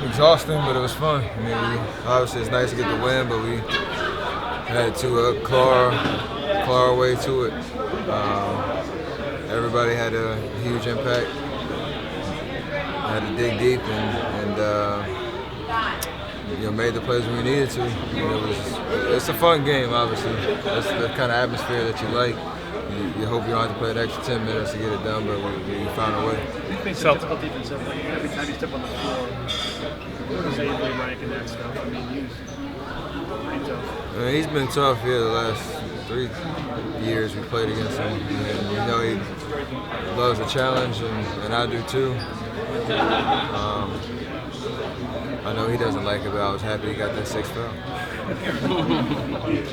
Exhausting, but it was fun. I mean, obviously it's nice to get the win, but we had to claw our way to it. Everybody had a huge impact. Had to dig deep and made the plays we needed to. It's a fun game, obviously. That's the kind of atmosphere that you like. You hope you don't have to play an extra 10 minutes to get it done, but we found a way. You've been difficult defensively. Every time you step on the floor, what does AJ rank in that stuff? I mean, he's pretty tough. He's been tough here the last 3 years we played against him. And, he loves a challenge, and I do too. I know he doesn't like it, but I was happy he got that 6th foul.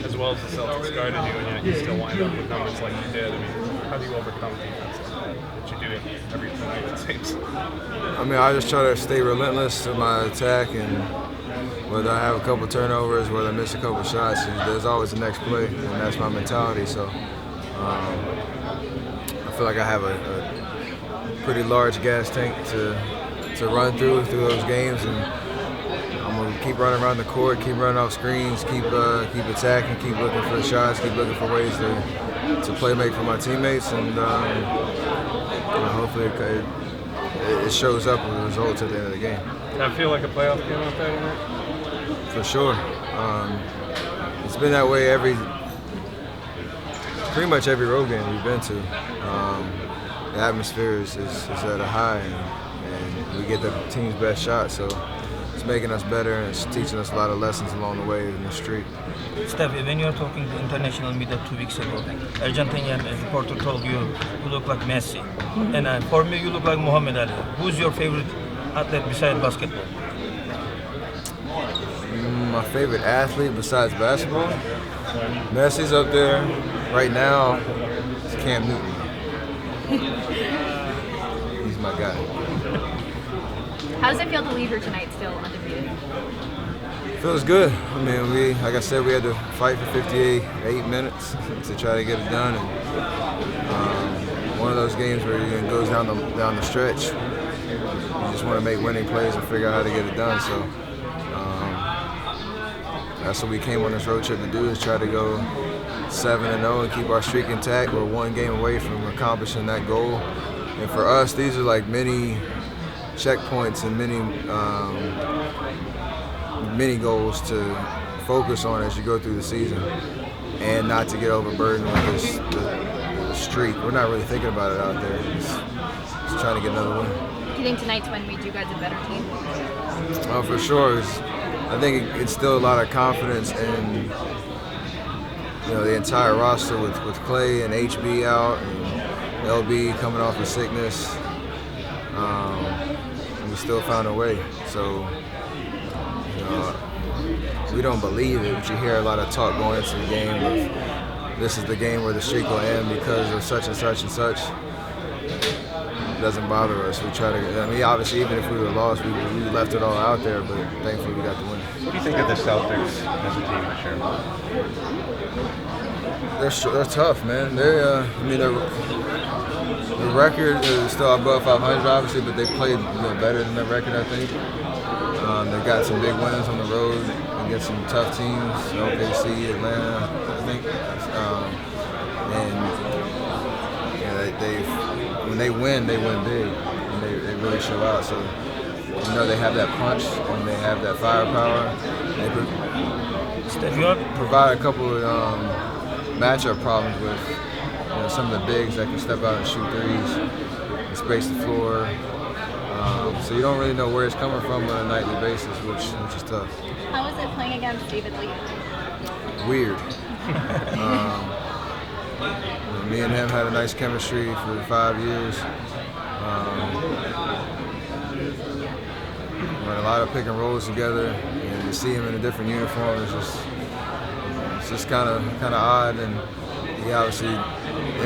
As well as the Celtics guarded you, and yet you still wind up with numbers like you did. I mean, how do you overcome defense that you do every night, it seems? I mean, I just try to stay relentless in my attack, and whether I have a couple turnovers, whether I miss a couple shots, there's always the next play, and that's my mentality. So I feel like I have a pretty large gas tank to run through those games, and I'm gonna keep running around the court, keep running off screens, keep attacking, keep looking for shots, keep looking for ways to play make for my teammates, and hopefully it shows up with the results at the end of the game. Does that feel like a playoff game out there tonight? For sure. It's been that way pretty much every road game we've been to. The atmosphere is at a high, and we get the team's best shot, so it's making us better, and it's teaching us a lot of lessons along the way in the street. Steph, when you were talking to international media 2 weeks ago, Argentinian reporter told you look like Messi. And for me, you look like Muhammad Ali. Who's your favorite athlete besides basketball? My favorite athlete besides basketball? Messi's up there. Right now, it's Cam Newton. He's my guy. How does it feel to leave here tonight still undefeated? Feels good. I mean, like I said, we had to fight for 58 minutes to try to get it done. And one of those games where it goes down the stretch, you just want to make winning plays and figure out how to get it done. So that's what we came on this road trip to do, is try to go 7-0 and keep our streak intact. We're one game away from accomplishing that goal. And for us, these are like mini checkpoints and many goals to focus on as you go through the season, and not to get overburdened with the streak. We're not really thinking about it out there. Just trying to get another win. Do you think tonight's win made you guys a better team? Oh, for sure. I think it instilled a lot of confidence in the entire roster with Clay and HB out, and LB coming off of sickness. And we still found a way. So we don't believe it, but you hear a lot of talk going into the game of this is the game where the streak will end because of such and such and such. It doesn't bother us. We try to, obviously, even if we were lost, we left it all out there, but thankfully we got the win. What do you think of the Celtics as a team this year? They're tough, man. Their record is still above 500, obviously, but they played better than their record, I think. They got some big wins on the road against some tough teams, OKC, Atlanta, I think. When they win big, and they really show out. So they have that punch and they have that firepower. They provide a couple of matchup problems with some of the bigs that can step out and shoot threes and space the floor. So you don't really know where it's coming from on a nightly basis, which is tough. How was it playing against David Lee? Weird. Me and him had a nice chemistry for 5 years. Ran a lot of pick and rolls together, and to see him in a different uniform is just kind of odd. And he obviously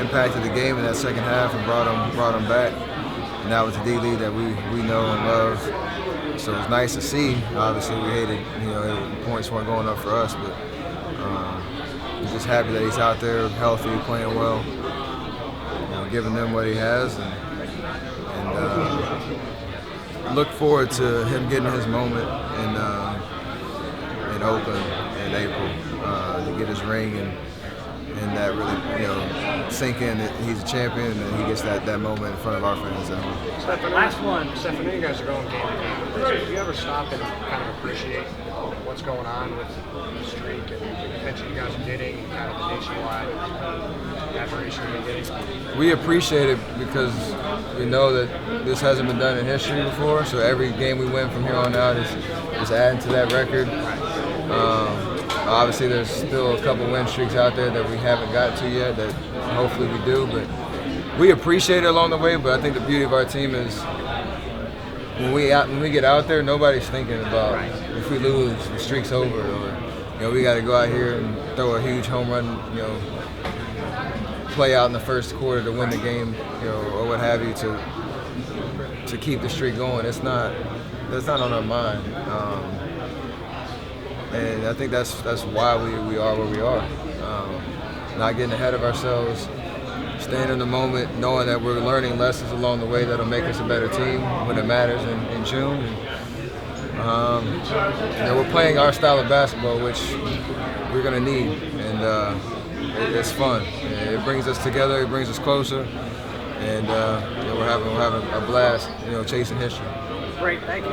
impacted the game in that second half and brought him back. And that was the D-League that we know and love. So it was nice to see. Obviously, we hated, the points weren't going up for us, but I'm just happy that he's out there, healthy, playing well, giving them what he has, and look forward to him getting his moment in Oakland in April to get his ring and that really sink in that he's a champion and then he gets that moment in front of our fans at home. Steph, last one. Steph, I know you guys are going game to game. Do you ever stop and kind of appreciate what's going on with the streak and the attention you guys are getting and kind of the nationwide admiration you're getting? We appreciate it because we know that this hasn't been done in history before, so every game we win from here on out is adding to that record. Obviously, there's still a couple win streaks out there that we haven't got to yet that hopefully we do, but we appreciate it along the way. But I think the beauty of our team is when we get out there, nobody's thinking about if we lose, the streak's over, or we got to go out here and throw a huge home run, play out in the first quarter to win the game, or what have you, to keep the streak going. That's not on our mind. And I think that's why we are where we are. Not getting ahead of ourselves, staying in the moment, knowing that we're learning lessons along the way that'll make us a better team when it matters in June. And, we're playing our style of basketball, which we're going to need, and it's fun. It brings us together, it brings us closer, and we're having a blast, chasing history. Great, thank you.